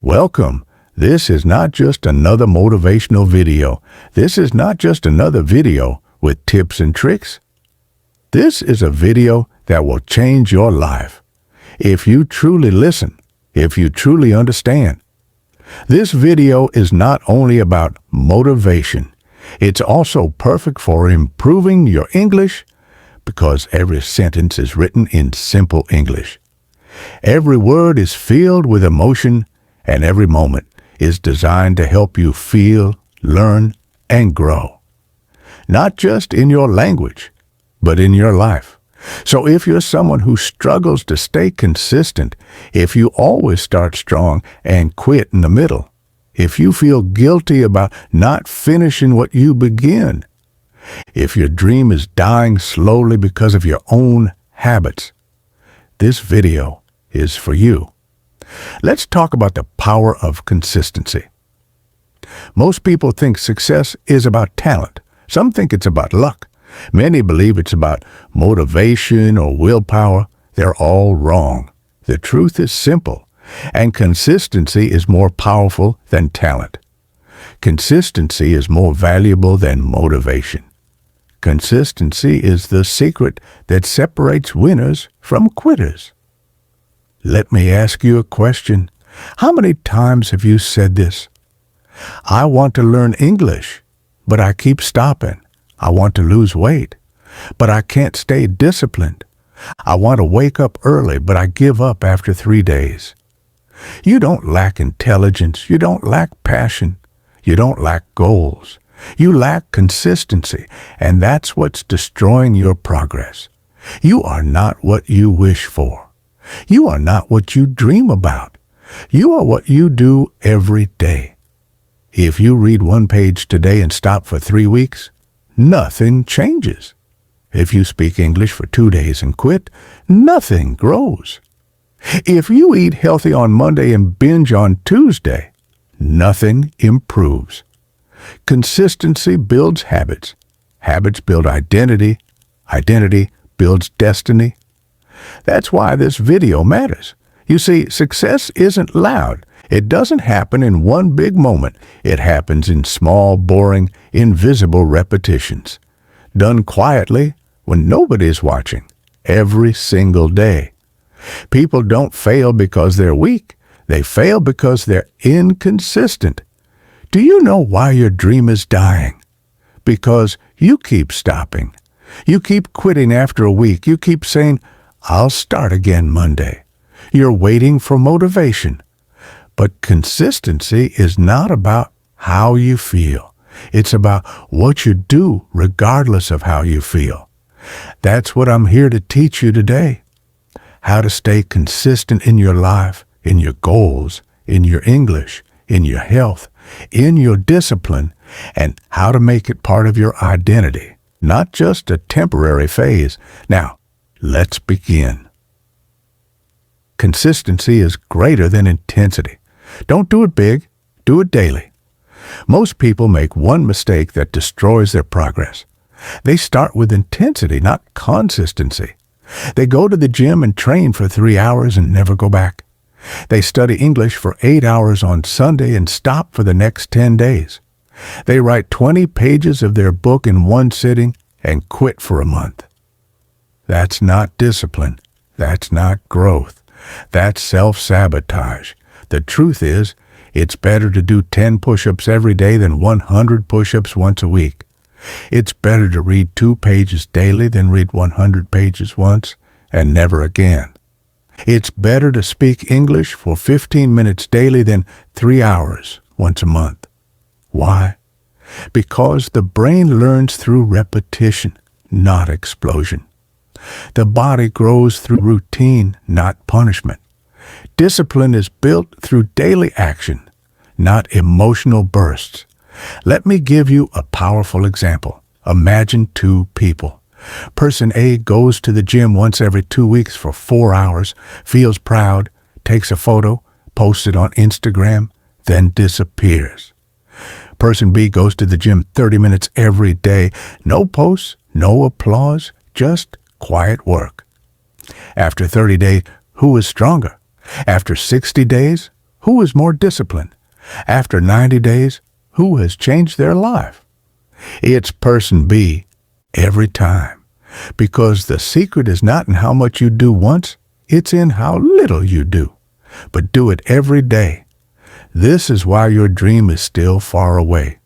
Welcome. This is not just another motivational video. This is not just another video with tips and tricks. This is a video that will change your life. If you truly listen, if you truly understand. This video is not only about motivation. It's also perfect for improving your English because every sentence is written in simple English. Every word is filled with emotion, and every moment is designed to help you feel, learn, and grow. Not just in your language, but in your life. So if you're someone who struggles to stay consistent, if you always start strong and quit in the middle, if you feel guilty about not finishing what you begin, if your dream is dying slowly because of your own habits, this video is for you. Let's talk about the power of consistency. Most people think success is about talent. Some think it's about luck. Many believe it's about motivation or willpower. They're all wrong. The truth is simple, and consistency is more powerful than talent. Consistency is more valuable than motivation. Consistency is the secret that separates winners from quitters. Let me ask you a question. How many times have you said this? I want to learn English, but I keep stopping. I want to lose weight, but I can't stay disciplined. I want to wake up early, but I give up after 3 days. You don't lack intelligence. You don't lack passion. You don't lack goals. You lack consistency, and that's what's destroying your progress. You are not what you wish for. You are not what you dream about. You are what you do every day. If you read 1 page today and stop for 3 weeks, nothing changes. If you speak English for 2 days and quit, nothing grows. If you eat healthy on Monday and binge on Tuesday, nothing improves. Consistency builds habits. Habits build identity. Identity builds destiny. That's why this video matters. You see, success isn't loud. It doesn't happen in one big moment. It happens in small, boring, invisible repetitions. Done quietly when nobody's watching, every single day. People don't fail because they're weak. They fail because they're inconsistent. Do you know why your dream is dying? Because you keep stopping. You keep quitting after a week. You keep saying, I'll start again Monday. You're waiting for motivation. But consistency is not about how you feel. It's about what you do regardless of how you feel. That's what I'm here to teach you today. How to stay consistent in your life, in your goals, in your English, in your health, in your discipline, and how to make it part of your identity, not just a temporary phase. Now, let's begin. Consistency is greater than intensity. Don't do it big, do it daily. Most people make one mistake that destroys their progress. They start with intensity, not consistency. They go to the gym and train for 3 hours and never go back. They study English for 8 hours on Sunday and stop for the next 10 days. They write 20 pages of their book in one sitting and quit for a month. That's not discipline. That's not growth. That's self-sabotage. The truth is, it's better to do 10 push-ups every day than 100 push-ups once a week. It's better to read 2 pages daily than read 100 pages once and never again. It's better to speak English for 15 minutes daily than 3 hours once a month. Why? Because the brain learns through repetition, not explosion. The body grows through routine, not punishment. Discipline is built through daily action, not emotional bursts. Let me give you a powerful example. Imagine 2 people. Person A goes to the gym once every 2 weeks for 4 hours, feels proud, takes a photo, posts it on Instagram, then disappears. Person B goes to the gym 30 minutes every day. No posts, no applause, just quiet work. After 30 days, who is stronger? After 60 days, Who is more disciplined? After 90 days, who has changed their life? It's person B every time. Because the secret is not in how much you do once, it's in how little you do. But do it every day. This is why your dream is still far away.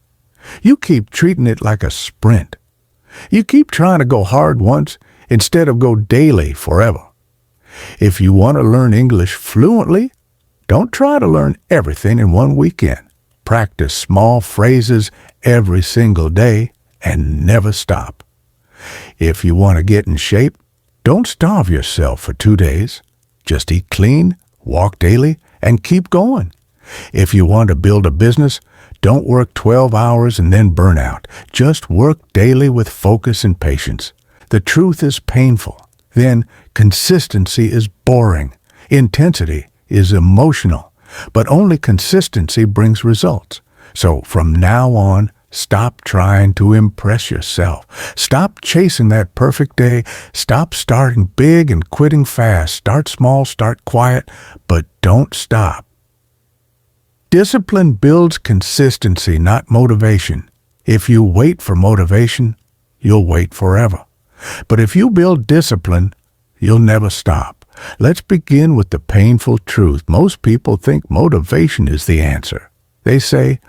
You keep treating it like a sprint. You keep trying to go hard once instead of go daily forever. If you want to learn English fluently, don't try to learn everything in one weekend. Practice small phrases every single day and never stop. If you want to get in shape, don't starve yourself for 2 days. Just eat clean, walk daily, and keep going. If you want to build a business, don't work 12 hours and then burn out. Just work daily with focus and patience. The truth is painful. Then consistency is boring. Intensity is emotional. But only consistency brings results. So from now on, stop trying to impress yourself. Stop chasing that perfect day. Stop starting big and quitting fast. Start small, start quiet, but don't stop. Discipline builds consistency, not motivation. If you wait for motivation, you'll wait forever. But if you build discipline, you'll never stop. Let's begin with the painful truth. Most people think motivation is the answer. They say,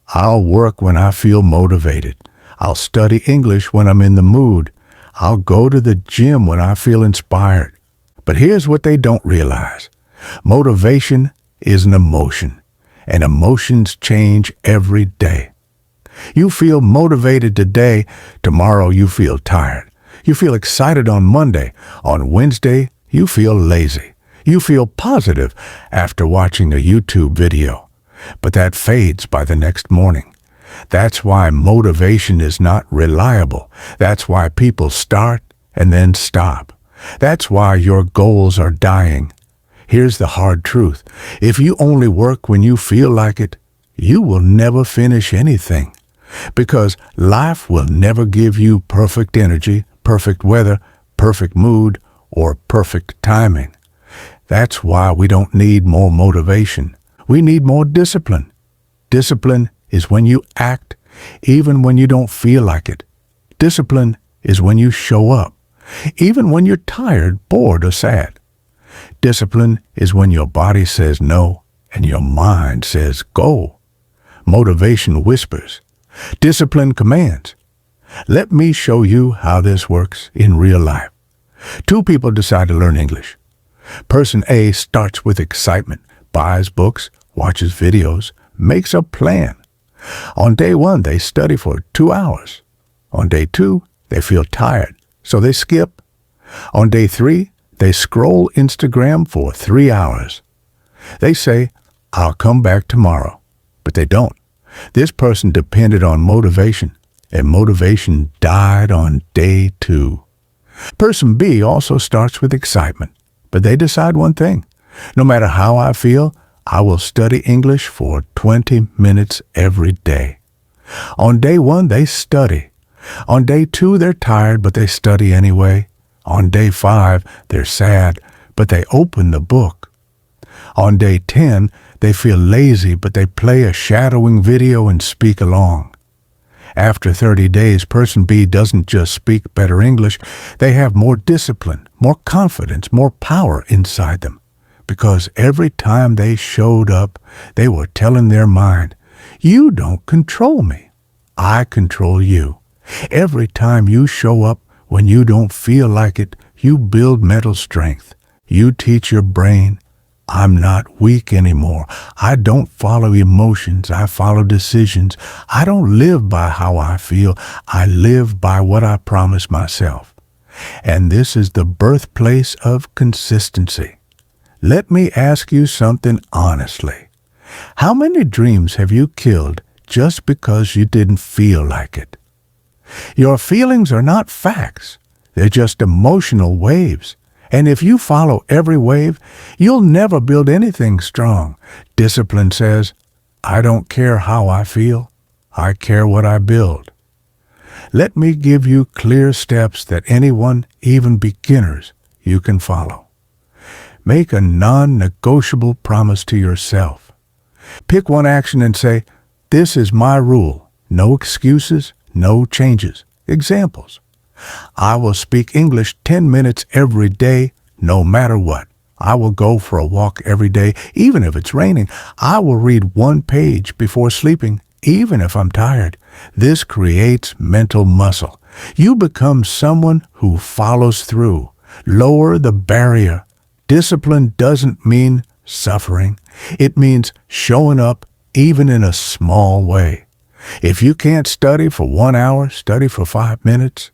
I'll work when I feel motivated. I'll study English when I'm in the mood. I'll go to the gym when I feel inspired. But here's what they don't realize. Motivation is an emotion, and emotions change every day. You feel motivated today, tomorrow you feel tired. You feel excited on Monday. On Wednesday, you feel lazy. You feel positive after watching a YouTube video. But that fades by the next morning. That's why motivation is not reliable. That's why people start and then stop. That's why your goals are dying. Here's the hard truth. If you only work when you feel like it, you will never finish anything. Because life will never give you perfect energy, perfect weather, perfect mood, or perfect timing. That's why we don't need more motivation. We need more discipline. Discipline is when you act, even when you don't feel like it. Discipline is when you show up, even when you're tired, bored, or sad. Discipline is when your body says no and your mind says go. Motivation whispers. Discipline commands. Let me show you how this works in real life. 2 people decide to learn English. Person A starts with excitement, buys books, watches videos, makes a plan. On day 1, they study for 2 hours. On day 2, they feel tired, so they skip. On day 3, they scroll Instagram for 3 hours. They say, I'll come back tomorrow, but they don't. This person depended on motivation, and motivation died on day 2. Person B also starts with excitement, but they decide one thing. No matter how I feel, I will study English for 20 minutes every day. On day 1, they study. On day 2, they're tired, but they study anyway. On day 5, they're sad, but they open the book. On day 10, they feel lazy, but they play a shadowing video and speak along. After 30 days, person B doesn't just speak better English. They have more discipline, more confidence, more power inside them. Because every time they showed up, they were telling their mind, you don't control me. I control you. Every time you show up when you don't feel like it, you build mental strength. You teach your brain, I'm not weak anymore. I don't follow emotions. I follow decisions. I don't live by how I feel. I live by what I promise myself. And this is the birthplace of consistency. Let me ask you something honestly. How many dreams have you killed just because you didn't feel like it? Your feelings are not facts. They're just emotional waves. And if you follow every wave, you'll never build anything strong. Discipline says, I don't care how I feel. I care what I build. Let me give you clear steps that anyone, even beginners, you can follow. Make a non-negotiable promise to yourself. Pick one action and say, "This is my rule. No excuses, no changes." Examples. I will speak English 10 minutes every day, no matter what. I will go for a walk every day, even if it's raining. I will read one page before sleeping, even if I'm tired. This creates mental muscle. You become someone who follows through. Lower the barrier. Discipline doesn't mean suffering. It means showing up even in a small way. If you can't study for 1 hour, study for 5 minutes.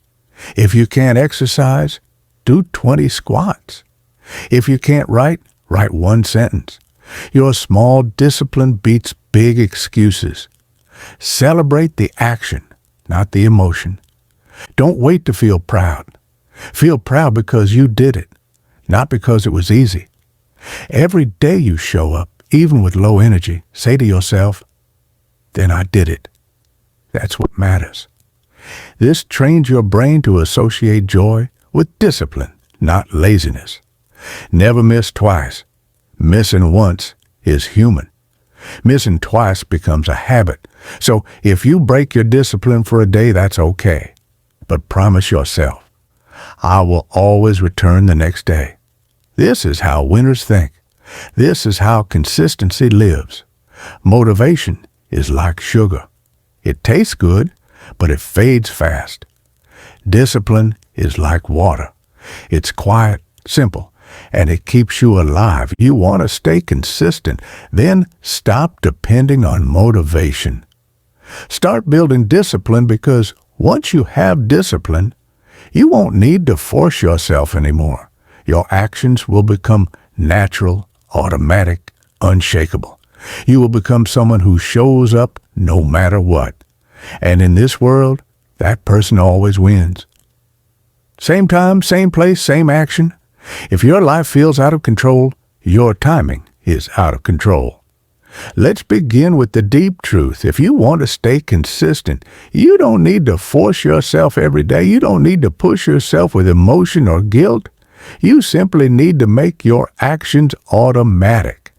If you can't exercise, do 20 squats. If you can't write, write 1 sentence. Your small discipline beats big excuses. Celebrate the action, not the emotion. Don't wait to feel proud. Feel proud because you did it, not because it was easy. Every day you show up, even with low energy, say to yourself, "Then I did it." That's what matters. This trains your brain to associate joy with discipline, not laziness. Never miss twice. Missing once is human. Missing twice becomes a habit. So if you break your discipline for a day, that's okay. But promise yourself, I will always return the next day. This is how winners think. This is how consistency lives. Motivation is like sugar. It tastes good, but it fades fast. Discipline is like water. It's quiet, simple, and it keeps you alive. You want to stay consistent, then stop depending on motivation. Start building discipline, because once you have discipline, you won't need to force yourself anymore. Your actions will become natural, automatic, unshakable. You will become someone who shows up no matter what. And in this world, that person always wins. Same time, same place, same action. If your life feels out of control, your timing is out of control. Let's begin with the deep truth. If you want to stay consistent, you don't need to force yourself every day. You don't need to push yourself with emotion or guilt. You simply need to make your actions automatic.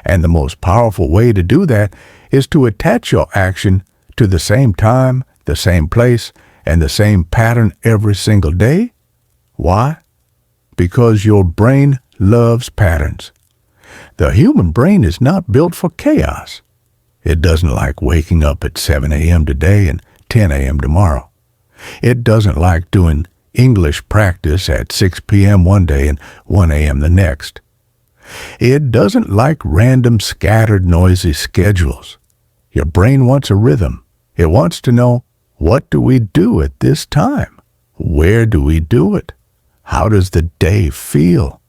And the most powerful way to do that is to attach your action to the same time, the same place, and the same pattern every single day. Why? Because your brain loves patterns. The human brain is not built for chaos. It doesn't like waking up at 7 a.m. today and 10 a.m. tomorrow. It doesn't like doing English practice at 6 p.m. one day and 1 a.m. the next. It doesn't like random, scattered, noisy schedules. Your brain wants a rhythm. It wants to know, what do we do at this time? Where do we do it? How does the day feel?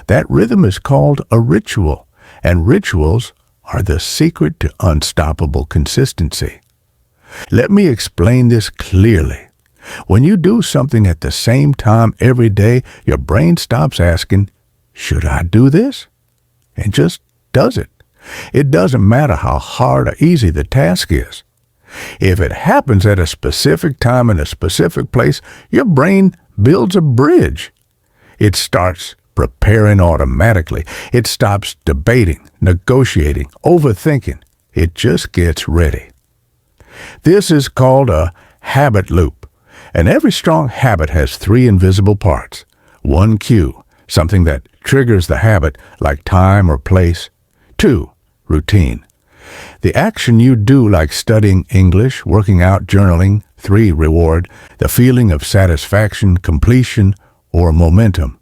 That rhythm is called a ritual, and rituals are the secret to unstoppable consistency. Let me explain this clearly. When you do something at the same time every day, your brain stops asking, "Should I do this?" and just does it. It doesn't matter how hard or easy the task is. If it happens at a specific time in a specific place, your brain builds a bridge. It starts preparing automatically. It stops debating, negotiating, overthinking. It just gets ready. This is called a habit loop. And every strong habit has 3 invisible parts. 1, cue, something that triggers the habit, like time or place. 2, routine, the action you do, like studying English, working out, journaling. 3, reward, the feeling of satisfaction, completion, or momentum.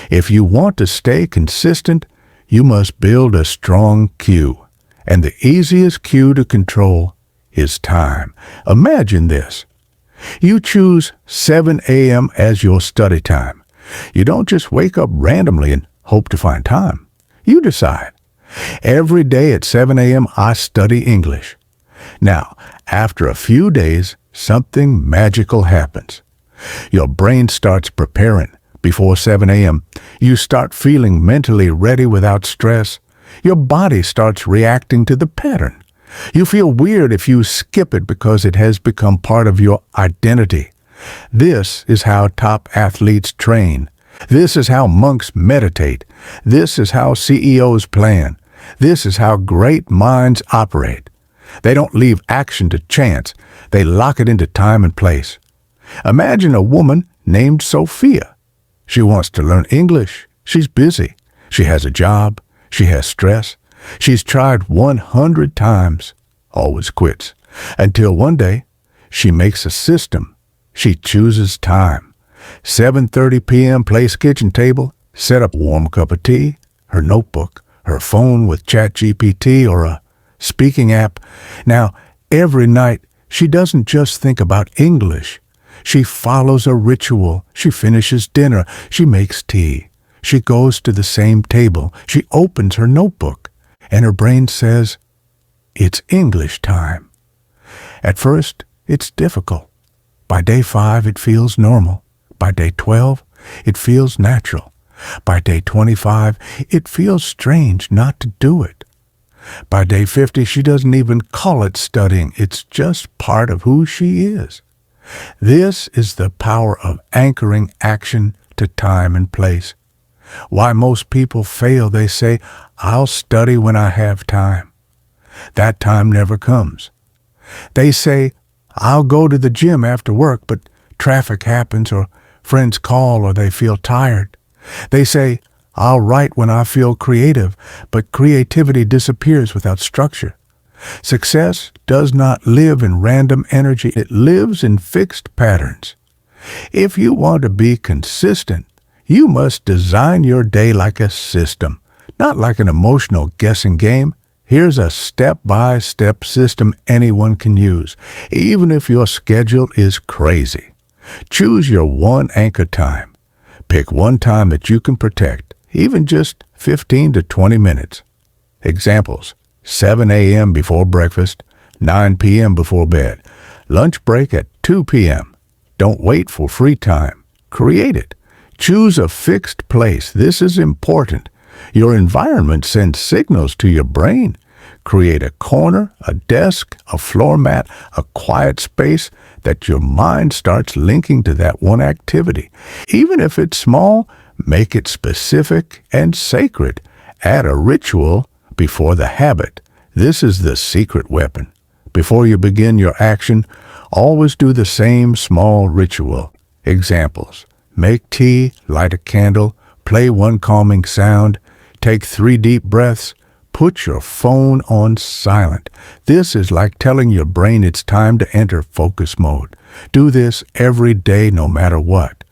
If you want to stay consistent, you must build a strong cue. And the easiest cue to control is time. Imagine this. You choose 7 a.m. as your study time. You don't just wake up randomly and hope to find time. You decide, every day at 7 a.m. I study English. Now, after a few days, something magical happens. Your brain starts preparing. Before 7 a.m., you start feeling mentally ready without stress. Your body starts reacting to the pattern. You feel weird if you skip it because it has become part of your identity. This is how top athletes train. This is how monks meditate. This is how CEOs plan. This is how great minds operate. They don't leave action to chance. They lock it into time and place. Imagine a woman named Sophia. She wants to learn English. She's busy. She has a job. She has stress. She's tried 100 times, always quits, until one day she makes a system. She chooses time. 7:30 p.m. place kitchen table, set up a warm cup of tea, her notebook, her phone with ChatGPT or a speaking app. Now, every night, she doesn't just think about English. She follows a ritual. She finishes dinner. She makes tea. She goes to the same table. She opens her notebook, and her brain says, "It's English time." At first, it's difficult. By day 5, it feels normal. By day 12, it feels natural. By day 25, it feels strange not to do it. By day 50, she doesn't even call it studying. It's just part of who she is. This is the power of anchoring action to time and place. Why most people fail, they say, "I'll study when I have time." That time never comes. They say, "I'll go to the gym after work," but traffic happens or friends call or they feel tired. They say, "I'll write when I feel creative," but creativity disappears without structure. Success does not live in random energy. It lives in fixed patterns. If you want to be consistent, you must design your day like a system, not like an emotional guessing game. Here's a step-by-step system anyone can use, even if your schedule is crazy. Choose your one anchor time. Pick one time that you can protect, even just 15 to 20 minutes. Examples: 7 a.m. before breakfast, 9 p.m. before bed, lunch break at 2 p.m. Don't wait for free time. Create it. Choose a fixed place. This is important. Your environment sends signals to your brain. Create a corner, a desk, a floor mat, a quiet space that your mind starts linking to that one activity. Even if it's small, make it specific and sacred. Add a ritual before the habit. This is the secret weapon. Before you begin your action, always do the same small ritual. Examples: make tea, light a candle, play one calming sound, take 3 deep breaths, put your phone on silent. This is like telling your brain it's time to enter focus mode. Do this every day no matter what.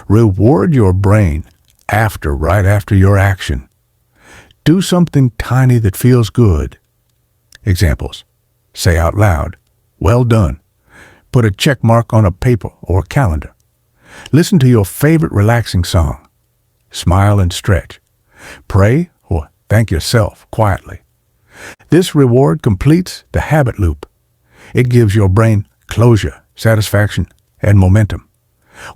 Reward your brain right after your action. Do something tiny that feels good. Examples: say out loud, "Well done." Put a check mark on a paper or calendar. Listen to your favorite relaxing song. Smile and stretch. Pray or thank yourself quietly. This reward completes the habit loop. It gives your brain closure, satisfaction, and momentum.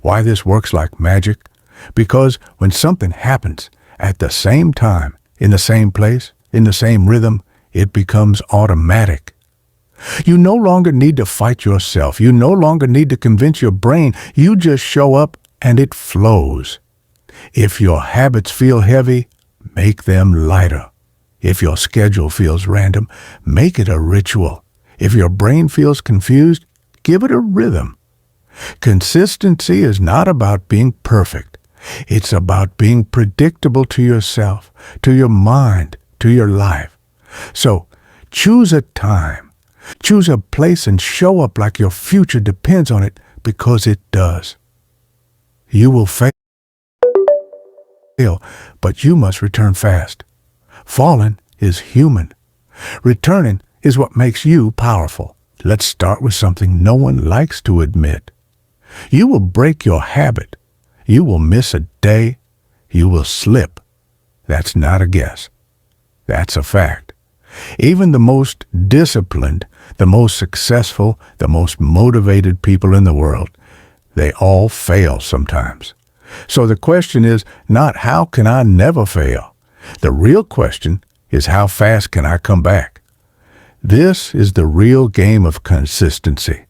Why this works like magic? Because when something happens at the same time, in the same place, in the same rhythm, it becomes automatic. You no longer need to fight yourself. You no longer need to convince your brain. You just show up and it flows. If your habits feel heavy, make them lighter. If your schedule feels random, make it a ritual. If your brain feels confused, give it a rhythm. Consistency is not about being perfect. It's about being predictable to yourself, to your mind, to your life. So, choose a time, choose a place, and show up like your future depends on it, because it does. You will fail, but you must return fast. Falling is human. Returning is what makes you powerful. Let's start with something no one likes to admit. You will break your habit. You will miss a day. You will slip. That's not a guess. That's a fact. Even the most disciplined, the most successful, the most motivated people in the world, they all fail sometimes. So the question is not how can I never fail? The real question is how fast can I come back? This is the real game of consistency.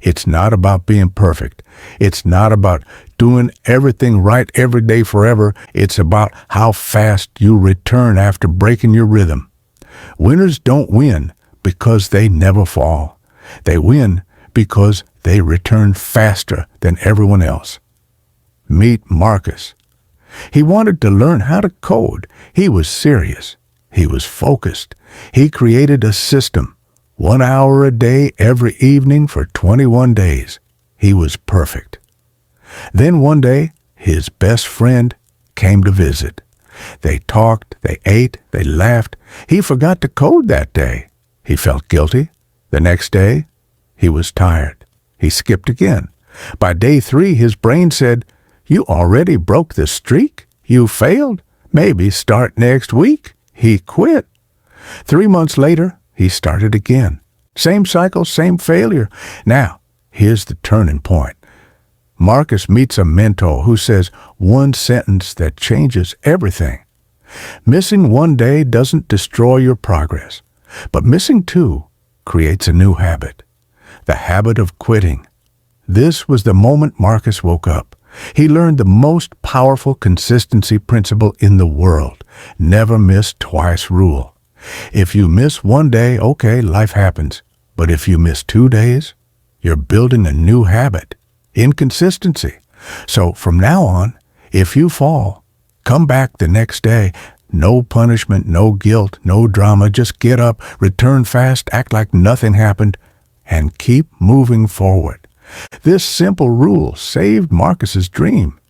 It's not about being perfect. It's not about doing everything right every day forever. It's about how fast you return after breaking your rhythm. Winners don't win because they never fall. They win because they return faster than everyone else. Meet Marcus. He wanted to learn how to code. He was serious. He was focused. He created a system, 1 hour a day every evening for 21 days. He was perfect. Then one day, his best friend came to visit. They talked, they ate, they laughed. He forgot to code that day. He felt guilty. The next day, he was tired. He skipped again. By day 3, his brain said, "You already broke the streak? You failed? Maybe start next week." He quit. 3 months later, he started again. Same cycle, same failure. Now, here's the turning point. Marcus meets a mentor who says one sentence that changes everything. Missing one day doesn't destroy your progress, but missing 2 creates a new habit, the habit of quitting. This was the moment Marcus woke up. He learned the most powerful consistency principle in the world, never miss twice rule. If you miss one day, okay, life happens. But if you miss 2 days, you're building a new habit, inconsistency. So from now on, if you fall, come back the next day. No punishment, no guilt, no drama. Just get up, return fast, act like nothing happened, and keep moving forward. This simple rule saved Marcus's dream.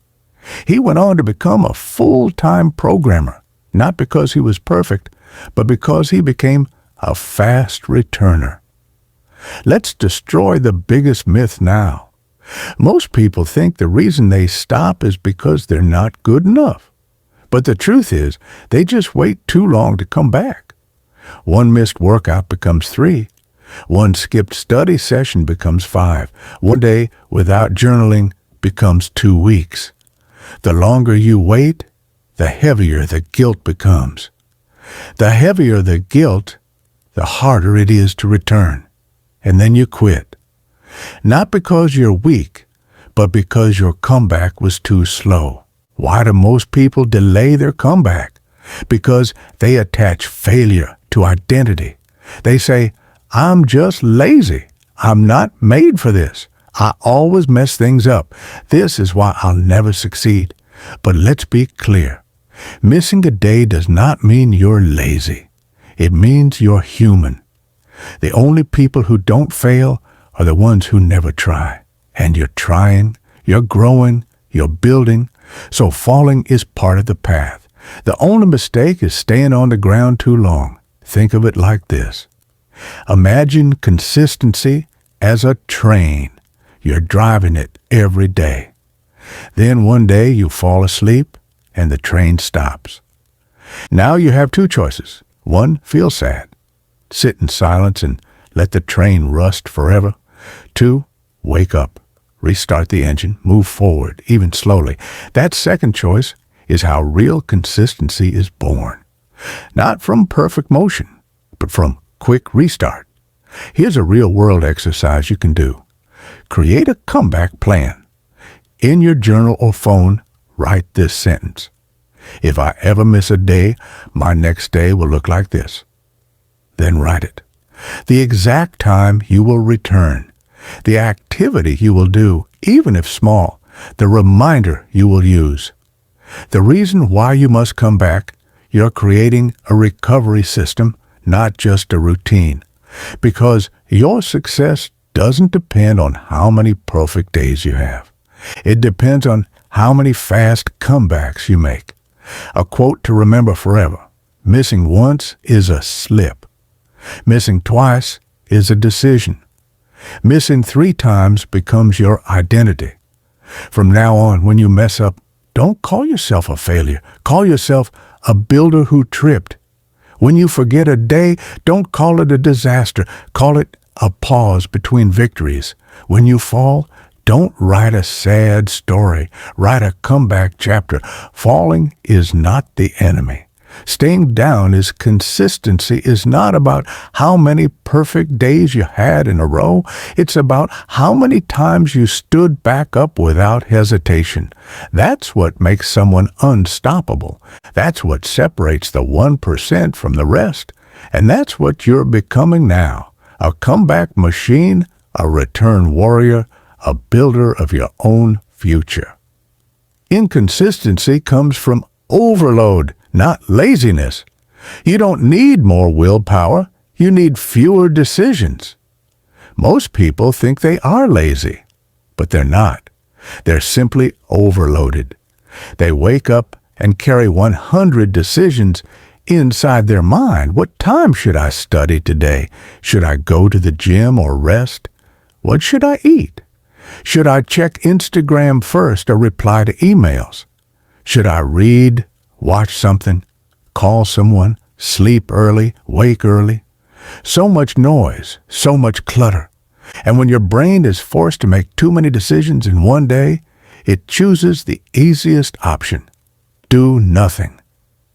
He went on to become a full-time programmer, not because he was perfect, but because he became a fast returner. Let's destroy the biggest myth now. Most people think the reason they stop is because they're not good enough. But the truth is, they just wait too long to come back. 1 missed workout becomes 3. 1 skipped study session becomes 5. 1 day without journaling becomes 2 weeks. The longer you wait, the heavier the guilt becomes. The heavier the guilt, the harder it is to return. And then you quit. Not because you're weak, but because your comeback was too slow. Why do most people delay their comeback? Because they attach failure to identity. They say, "I'm just lazy. I'm not made for this. I always mess things up. This is why I'll never succeed." But let's be clear. Missing a day does not mean you're lazy. It means you're human. The only people who don't fail are the ones who never try. And you're trying, you're growing, you're building, so falling is part of the path. The only mistake is staying on the ground too long. Think of it like this. Imagine consistency as a train. You're driving it every day. Then one day you fall asleep and the train stops. Now you have 2 choices. 1, feel sad. Sit in silence and let the train rust forever. 2, wake up, restart the engine, move forward, even slowly. That second choice is how real consistency is born. Not from perfect motion, but from quick restart. Here's a real-world exercise you can do. Create a comeback plan. In your journal or phone, write this sentence. If I ever miss a day, my next day will look like this. Then write it. The exact time you will return. The activity you will do, even if small. The reminder you will use. The reason why you must come back, you're creating a recovery system, not just a routine. Because your success doesn't depend on how many perfect days you have. It depends on how many fast comebacks you make. A quote to remember forever. Missing once is a slip. Missing twice is a decision. Missing 3 times becomes your identity. From now on, when you mess up, don't call yourself a failure. Call yourself a builder who tripped. When you forget a day, don't call it a disaster. Call it a pause between victories. When you fall, don't write a sad story. Write a comeback chapter. Falling is not the enemy. Staying down is consistency is not about how many perfect days you had in a row. It's about how many times you stood back up without hesitation. That's what makes someone unstoppable. That's what separates the 1% from the rest. And that's what you're becoming now. A comeback machine, a return warrior, a builder of your own future. Inconsistency comes from overload, not laziness. You don't need more willpower. You need fewer decisions. Most people think they are lazy, but they're not. They're simply overloaded. They wake up and carry 100 decisions inside their mind. What time should I study today? Should I go to the gym or rest? What should I eat? Should I check Instagram first or reply to emails? Should I read, watch something, call someone, sleep early, wake early? So much noise, so much clutter. And when your brain is forced to make too many decisions in one day, it chooses the easiest option. Do nothing.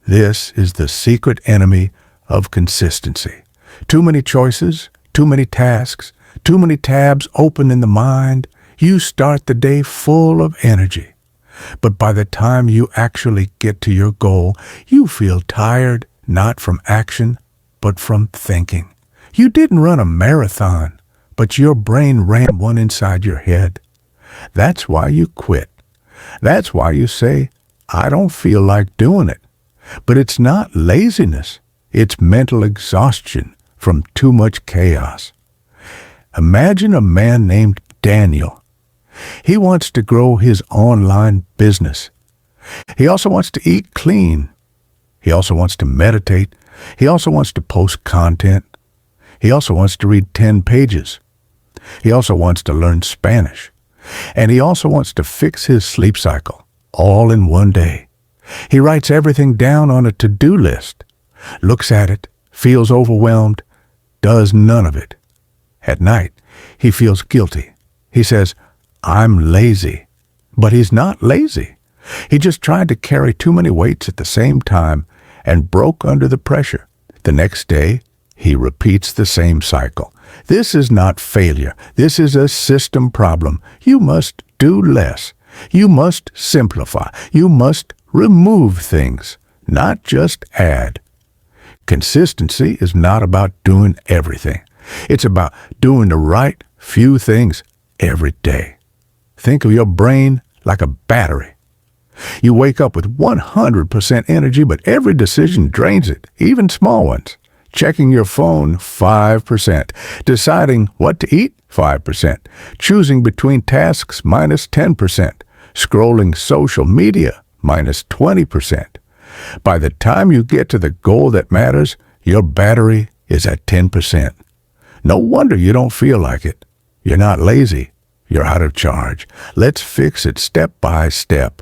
This is the secret enemy of consistency. Too many choices, too many tasks, too many tabs open in the mind. You start the day full of energy. But by the time you actually get to your goal, you feel tired, not from action, but from thinking. You didn't run a marathon, but your brain ran one inside your head. That's why you quit. That's why you say, I don't feel like doing it. But it's not laziness. It's mental exhaustion from too much chaos. Imagine a man named Daniel. He wants to grow his online business. He also wants to eat clean. He also wants to meditate. He also wants to post content. He also wants to read 10 pages. He also wants to learn Spanish. And he also wants to fix his sleep cycle, all in one day. He writes everything down on a to-do list, looks at it, feels overwhelmed, does none of it. At night, he feels guilty. He says, I'm lazy. But he's not lazy. He just tried to carry too many weights at the same time and broke under the pressure. The next day, he repeats the same cycle. This is not failure. This is a system problem. You must do less. You must simplify. You must remove things, not just add. Consistency is not about doing everything. It's about doing the right few things every day. Think of your brain like a battery. You wake up with 100% energy, but every decision drains it, even small ones. Checking your phone, 5%. Deciding what to eat, 5%. Choosing between tasks, minus 10%. Scrolling social media, minus 20%. By the time you get to the goal that matters, your battery is at 10%. No wonder you don't feel like it. You're not lazy. You're out of charge. Let's fix it step by step.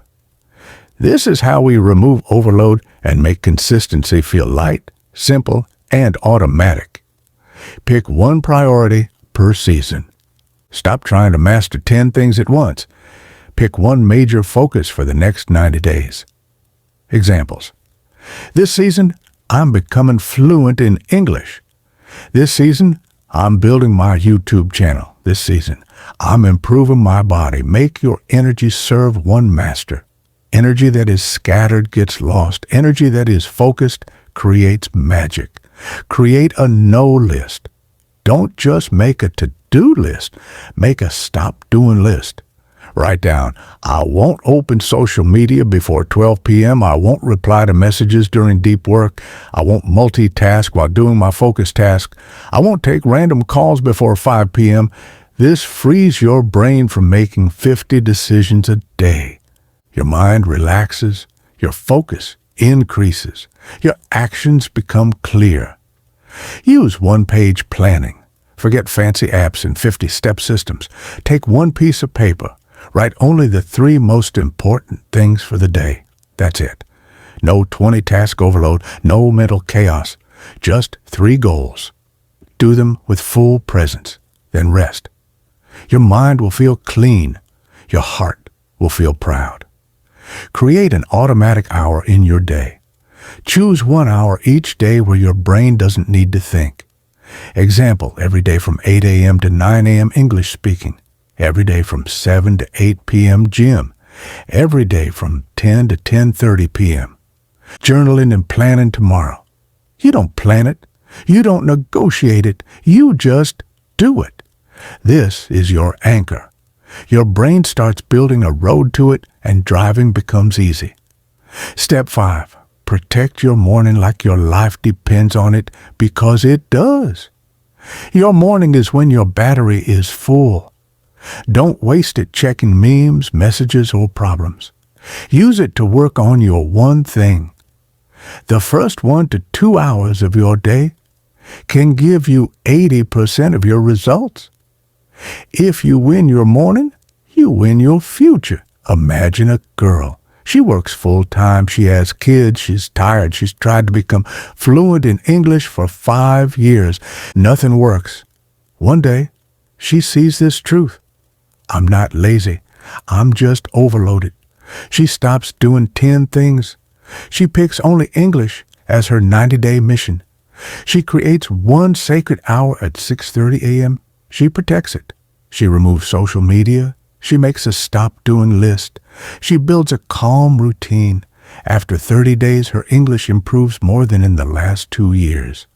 This is how we remove overload and make consistency feel light, simple, and automatic. Pick one priority per season. Stop trying to master 10 things at once. Pick one major focus for the next 90 days. Examples. This season, I'm becoming fluent in English. This season, I'm building my YouTube channel. This season, I'm improving my body. Make your energy serve one master. Energy that is scattered gets lost. Energy that is focused creates magic. Create a no list. Don't just make a to-do list. Make a stop doing list. Write down, I won't open social media before 12 p.m. I won't reply to messages during deep work. I won't multitask while doing my focus task. I won't take random calls before 5 p.m. This frees your brain from making 50 decisions a day. Your mind relaxes. Your focus increases. Your actions become clear. Use one-page planning. Forget fancy apps and 50-step systems. Take one piece of paper. Write only the 3 most important things for the day. That's it. No 20-task overload, no mental chaos. Just 3 goals. Do them with full presence, then rest. Your mind will feel clean. Your heart will feel proud. Create an automatic hour in your day. Choose 1 hour each day where your brain doesn't need to think. Example, every day from 8 a.m. to 9 a.m. English speaking. Every day from 7 to 8 p.m. gym. Every day from 10 to 10:30 p.m. Journaling and planning tomorrow. You don't plan it. You don't negotiate it. You just do it. This is your anchor. Your brain starts building a road to it and driving becomes easy. Step 5. Protect your morning like your life depends on it, because it does. Your morning is when your battery is full. Don't waste it checking memes, messages, or problems. Use it to work on your one thing. The first 1 to 2 hours of your day can give you 80% of your results. If you win your morning, you win your future. Imagine a girl. She works full-time. She has kids. She's tired. She's tried to become fluent in English for 5 years. Nothing works. One day, she sees this truth. I'm not lazy. I'm just overloaded. She stops doing 10 things. She picks only English as her 90-day mission. She creates one sacred hour at 6:30 a.m. She protects it. She removes social media. She makes a stop-doing list. She builds a calm routine. After 30 days, her English improves more than in the last 2 years.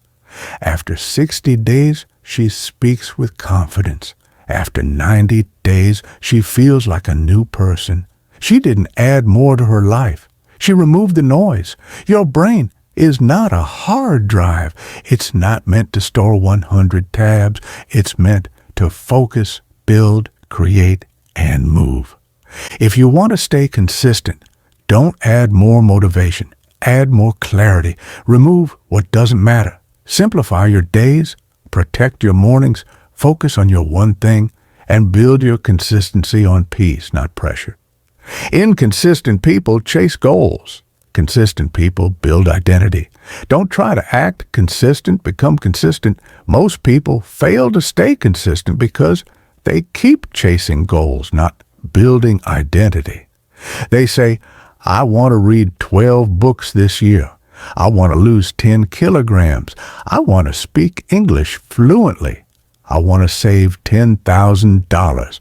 After 60 days, she speaks with confidence. After 90 days, she feels like a new person. She didn't add more to her life. She removed the noise. Your brain is not a hard drive. It's not meant to store 100 tabs. It's meant to focus, build, create, and move. If you want to stay consistent, don't add more motivation. Add more clarity. Remove what doesn't matter. Simplify your days. Protect your mornings. Focus on your one thing. And build your consistency on peace, not pressure. Inconsistent people chase goals. Consistent people build identity. Don't try to act consistent, become consistent. Most people fail to stay consistent because they keep chasing goals, not building identity. They say, I want to read 12 books this year. I want to lose 10 kilograms. I want to speak English fluently. I want to save $10,000.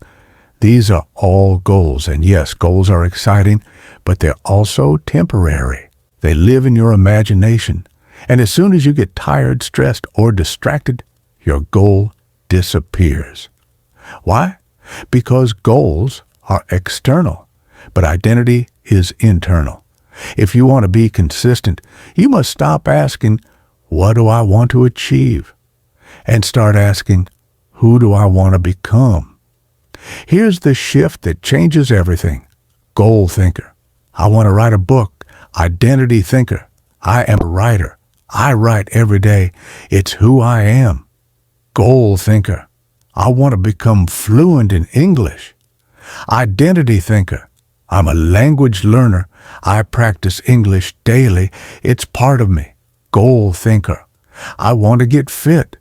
These are all goals, and yes, goals are exciting, but they're also temporary. They live in your imagination, and as soon as you get tired, stressed, or distracted, your goal disappears. Why? Because goals are external, but identity is internal. If you want to be consistent, you must stop asking, what do I want to achieve? And start asking, who do I want to become? Here's the shift that changes everything. Goal thinker. I want to write a book. Identity thinker. I am a writer. I write every day. It's who I am. Goal thinker. I want to become fluent in English. Identity thinker. I'm a language learner. I practice English daily. It's part of me. Goal thinker. I want to get fit.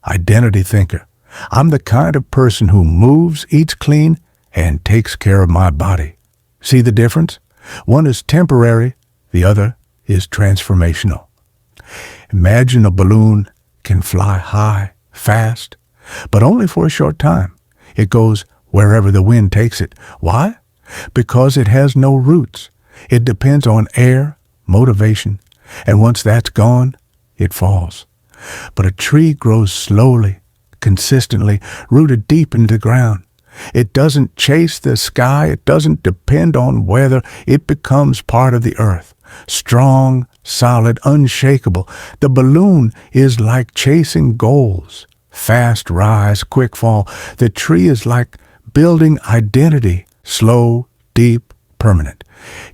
Identity thinker. I'm the kind of person who moves, eats clean, and takes care of my body. See the difference? One is temporary. The other is transformational. Imagine a balloon can fly high, fast, but only for a short time. It goes wherever the wind takes it. Why? Because it has no roots. It depends on air, motivation, and once that's gone, it falls. But a tree grows slowly, consistently, rooted deep into the ground. It doesn't chase the sky. It doesn't depend on weather. It becomes part of the earth. Strong, solid, unshakable. The balloon is like chasing goals. Fast rise, quick fall. The tree is like building identity. Slow, deep, permanent.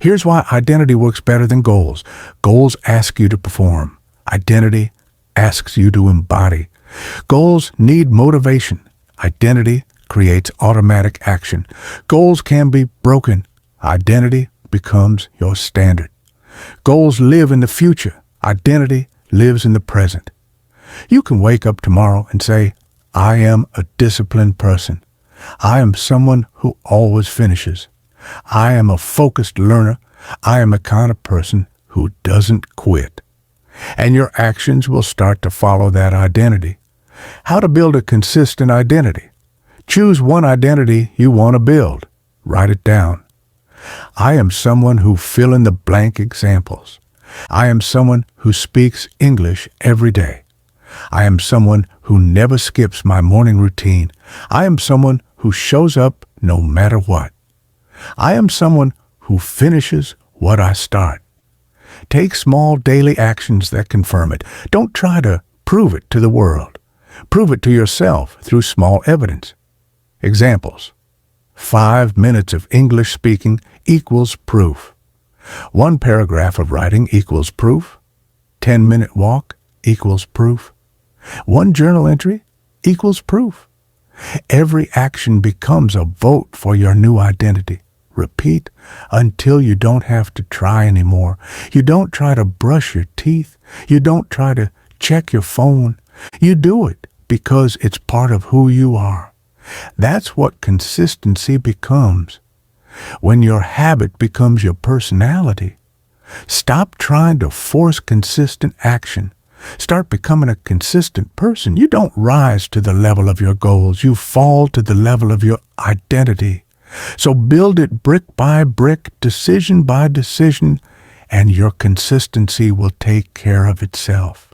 Here's why identity works better than goals. Goals ask you to perform. Identity asks you to embody. Goals need motivation. Identity creates automatic action. Goals can be broken. Identity becomes your standard. Goals live in the future. Identity lives in the present. You can wake up tomorrow and say, I am a disciplined person. I am someone who always finishes. I am a focused learner. I am a kind of person who doesn't quit. And your actions will start to follow that identity. How to build a consistent identity. Choose one identity you want to build. Write it down. I am someone who fill in the blank examples. I am someone who speaks English every day. I am someone who never skips my morning routine. I am someone who shows up no matter what. I am someone who finishes what I start. Take small daily actions that confirm it. Don't try to prove it to the world. Prove it to yourself through small evidence. Examples. 5 minutes of English speaking equals proof. 1 paragraph of writing equals proof. 10-minute walk equals proof. 1 journal entry equals proof. Every action becomes a vote for your new identity. Repeat until you don't have to try anymore. You don't try to brush your teeth. You don't try to check your phone. You do it because it's part of who you are. That's what consistency becomes. When your habit becomes your personality, stop trying to force consistent action. Start becoming a consistent person. You don't rise to the level of your goals. You fall to the level of your identity. So build it brick by brick, decision by decision, and your consistency will take care of itself.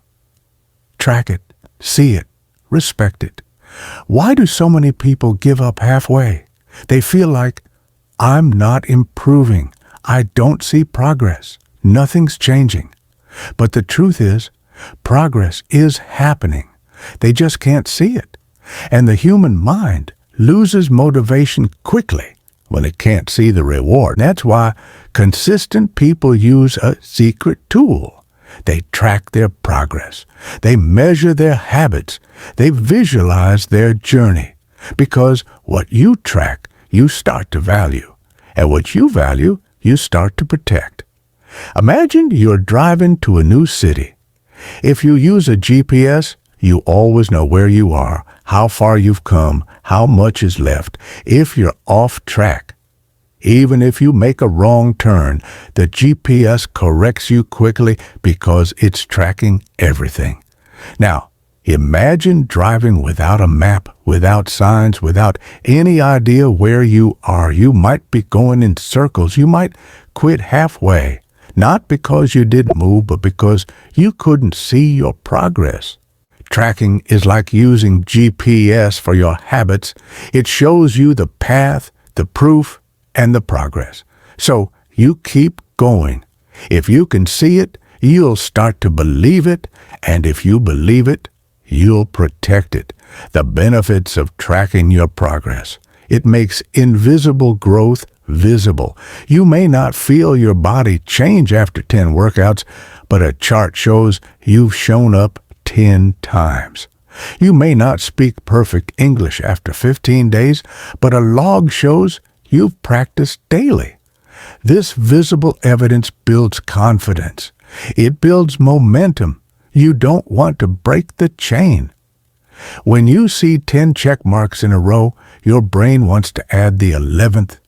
Track it, see it, respect it. Why do so many people give up halfway? They feel like, I'm not improving. I don't see progress. Nothing's changing. But the truth is, progress is happening. They just can't see it. And the human mind loses motivation quickly when it can't see the reward. That's why consistent people use a secret tool. They track their progress. They measure their habits. They visualize their journey. Because what you track, you start to value. And what you value, you start to protect. Imagine you're driving to a new city. If you use a GPS, you always know where you are, how far you've come, how much is left. If you're off track, even if you make a wrong turn, the GPS corrects you quickly because it's tracking everything. Now, imagine driving without a map, without signs, without any idea where you are. You might be going in circles. You might quit halfway, not because you didn't move, but because you couldn't see your progress. Tracking is like using GPS for your habits. It shows you the path, the proof, and the progress. So you keep going. If you can see it, you'll start to believe it, and if you believe it, you'll protect it. The benefits of tracking your progress. It makes invisible growth visible. You may not feel your body change after 10 workouts, but a chart shows you've shown up 10 times. You may not speak perfect English after 15 days, but a log shows you've practiced daily. This visible evidence builds confidence. It builds momentum. You don't want to break the chain. When you see 10 check marks in a row, your brain wants to add the 11th.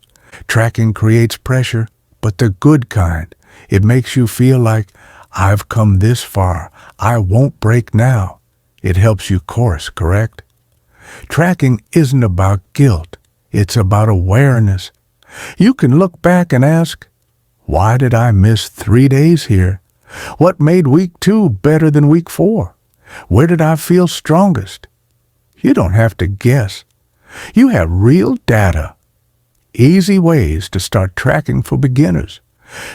Tracking creates pressure, but the good kind. It makes you feel like, I've come this far. I won't break now. It helps you course correct. Tracking isn't about guilt. It's about awareness. You can look back and ask, why did I miss 3 days here? What made week 2 better than week 4? Where did I feel strongest? You don't have to guess. You have real data. Easy ways to start tracking for beginners.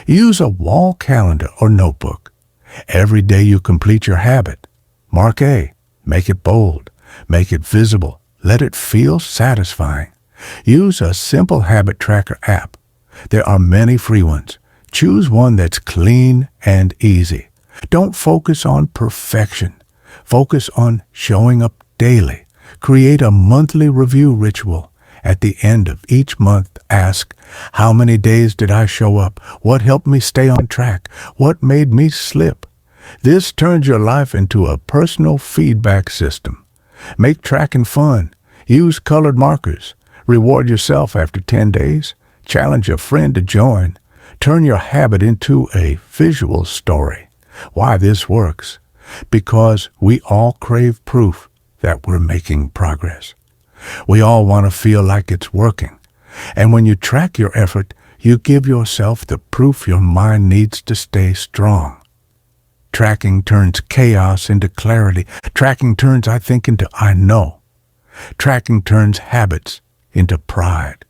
Use a wall calendar or notebook. Every day you complete your habit. Mark A. Make it bold. Make it visible. Let it feel satisfying. Use a simple habit tracker app. There are many free ones. Choose one that's clean and easy. Don't focus on perfection. Focus on showing up daily. Create a monthly review ritual. At the end of each month, ask, how many days did I show up? What helped me stay on track? What made me slip? This turns your life into a personal feedback system. Make tracking fun. Use colored markers. Reward yourself after 10 days. Challenge a friend to join. Turn your habit into a visual story. Why this works? Because we all crave proof that we're making progress. We all want to feel like it's working. And when you track your effort, you give yourself the proof your mind needs to stay strong. Tracking turns chaos into clarity. Tracking turns I think into I know. Tracking turns habits into pride.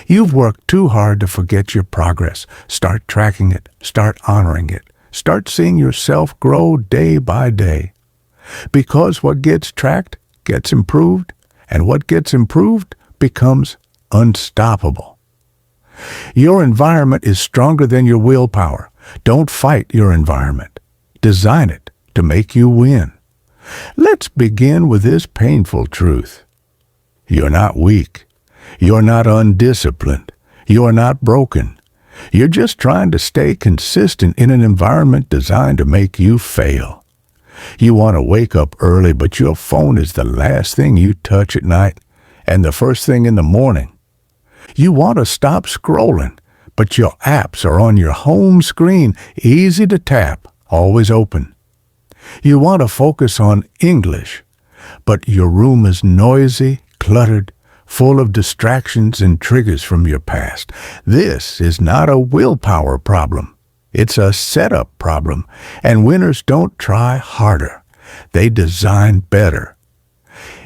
You've worked too hard to forget your progress. Start tracking it. Start honoring it. Start seeing yourself grow day by day. Because what gets tracked gets improved, and what gets improved becomes unstoppable. Your environment is stronger than your willpower. Don't fight your environment. Design it to make you win. Let's begin with this painful truth. You're not weak. You're not undisciplined. You're not broken. You're just trying to stay consistent in an environment designed to make you fail. You want to wake up early, but your phone is the last thing you touch at night and the first thing in the morning. You want to stop scrolling, but your apps are on your home screen, easy to tap, always open. You want to focus on English, but your room is noisy, cluttered, full of distractions and triggers from your past. This is not a willpower problem. It's a setup problem, and winners don't try harder. They design better.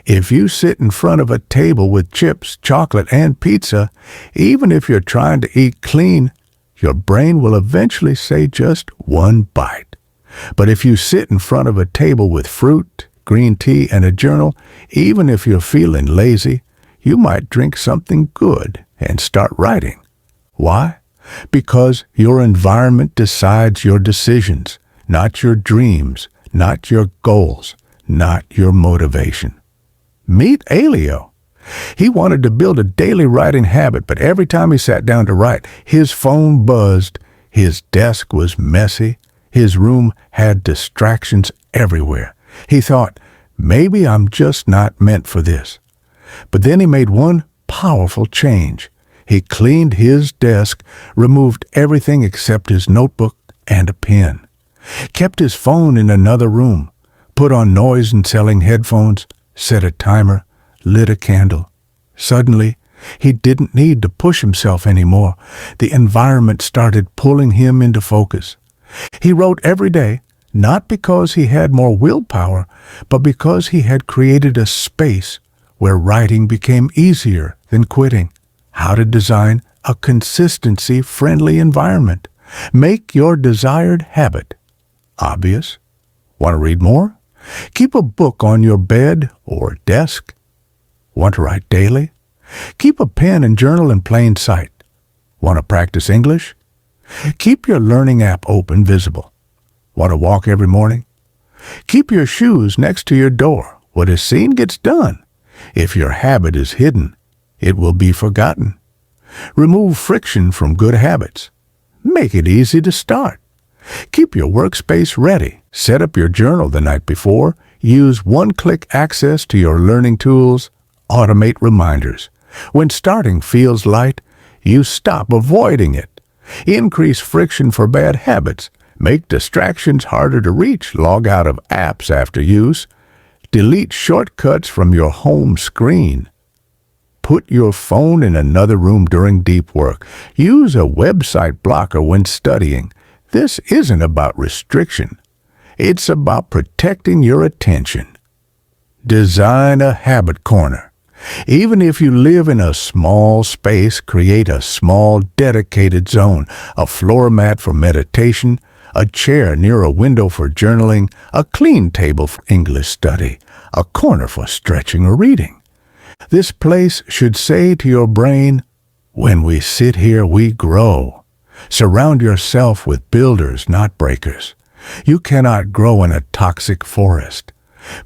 If you sit in front of a table with chips, chocolate, and pizza, even if you're trying to eat clean, your brain will eventually say just one bite. But if you sit in front of a table with fruit, green tea, and a journal, even if you're feeling lazy, you might drink something good and start writing. Why? Because your environment decides your decisions, not your dreams, not your goals, not your motivation. Meet Elio. He wanted to build a daily writing habit, but every time he sat down to write, his phone buzzed, his desk was messy, his room had distractions everywhere. He thought, maybe I'm just not meant for this. But then he made one powerful change. He cleaned his desk, removed everything except his notebook and a pen, kept his phone in another room, put on noise-canceling headphones, set a timer, lit a candle. Suddenly, he didn't need to push himself anymore. The environment started pulling him into focus. He wrote every day, not because he had more willpower, but because he had created a space where writing became easier than quitting. How to design a consistency-friendly environment. Make your desired habit obvious. Want to read more? Keep a book on your bed or desk. Want to write daily? Keep a pen and journal in plain sight. Want to practice English? Keep your learning app open, visible. Want to walk every morning? Keep your shoes next to your door. What is seen gets done. If your habit is hidden, it will be forgotten. Remove friction from good habits. Make it easy to start. Keep your workspace ready. Set up your journal the night before. Use one-click access to your learning tools. Automate reminders. When starting feels light, you stop avoiding it. Increase friction for bad habits. Make distractions harder to reach. Log out of apps after use. Delete shortcuts from your home screen. Put your phone in another room during deep work. Use a website blocker when studying. This isn't about restriction. It's about protecting your attention. Design a habit corner. Even if you live in a small space, create a small dedicated zone, a floor mat for meditation, a chair near a window for journaling, a clean table for English study, a corner for stretching or reading. This place should say to your brain, when we sit here, we grow. Surround yourself with builders, not breakers. You cannot grow in a toxic forest.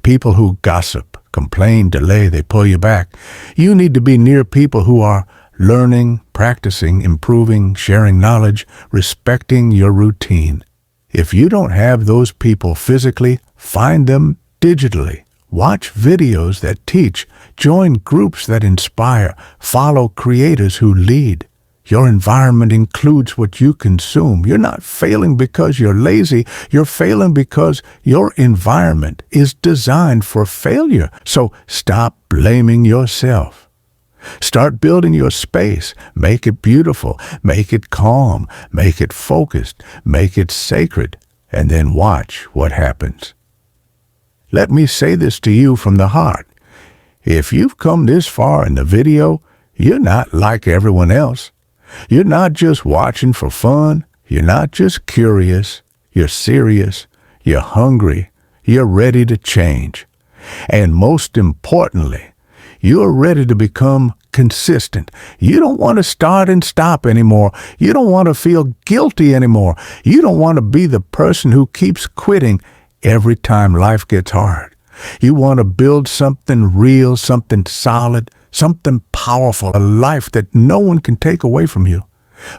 People who gossip, complain, delay, they pull you back. You need to be near people who are learning, practicing, improving, sharing knowledge, respecting your routine. If you don't have those people physically, find them digitally. Watch videos that teach, join groups that inspire, follow creators who lead. Your environment includes what you consume. You're not failing because you're lazy. You're failing because your environment is designed for failure. So stop blaming yourself. Start building your space. Make it beautiful. Make it calm. Make it focused. Make it sacred. and then watch what happens. Let me say this to you from the heart. If you've come this far in the video, you're not like everyone else. You're not just watching for fun. You're not just curious. You're serious. You're hungry. You're ready to change. And most importantly, you're ready to become consistent. You don't want to start and stop anymore. You don't want to feel guilty anymore. You don't want to be the person who keeps quitting every time life gets hard. You want to build something real, something solid, something powerful, a life that no one can take away from you.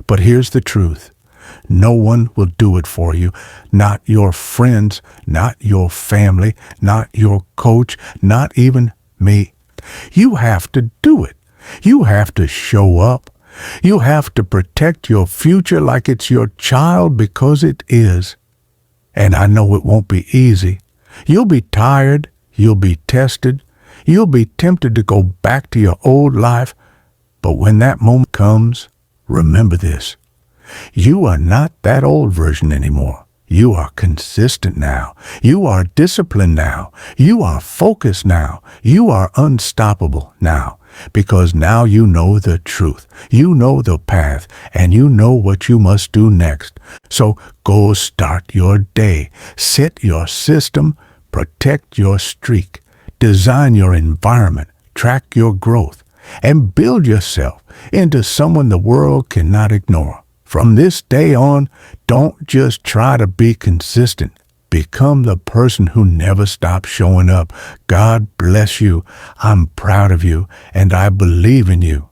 But here's the truth. No one will do it for you. Not your friends, not your family, not your coach, not even me. You have to do it. You have to show up. You have to protect your future like it's your child, because it is. And I know it won't be easy. You'll be tired. You'll be tested. You'll be tempted to go back to your old life. But when that moment comes, remember this. You are not that old version anymore. You are consistent now. You are disciplined now. You are focused now. You are unstoppable now. Because now you know the truth. You know the path, and you know what you must do next. So go start your day. Set your system. Protect your streak. Design your environment. Track your growth. And build yourself into someone the world cannot ignore. From this day on, don't just try to be consistent. Become the person who never stops showing up. God bless you. I'm proud of you, and I believe in you.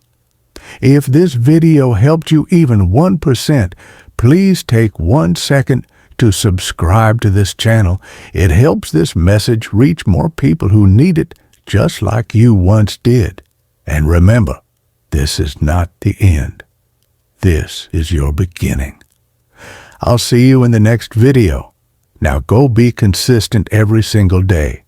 If this video helped you even 1%, please take 1 second to subscribe to this channel. It helps this message reach more people who need it, just like you once did. And remember, this is not the end. This is your beginning. I'll see you in the next video. Now go be consistent every single day.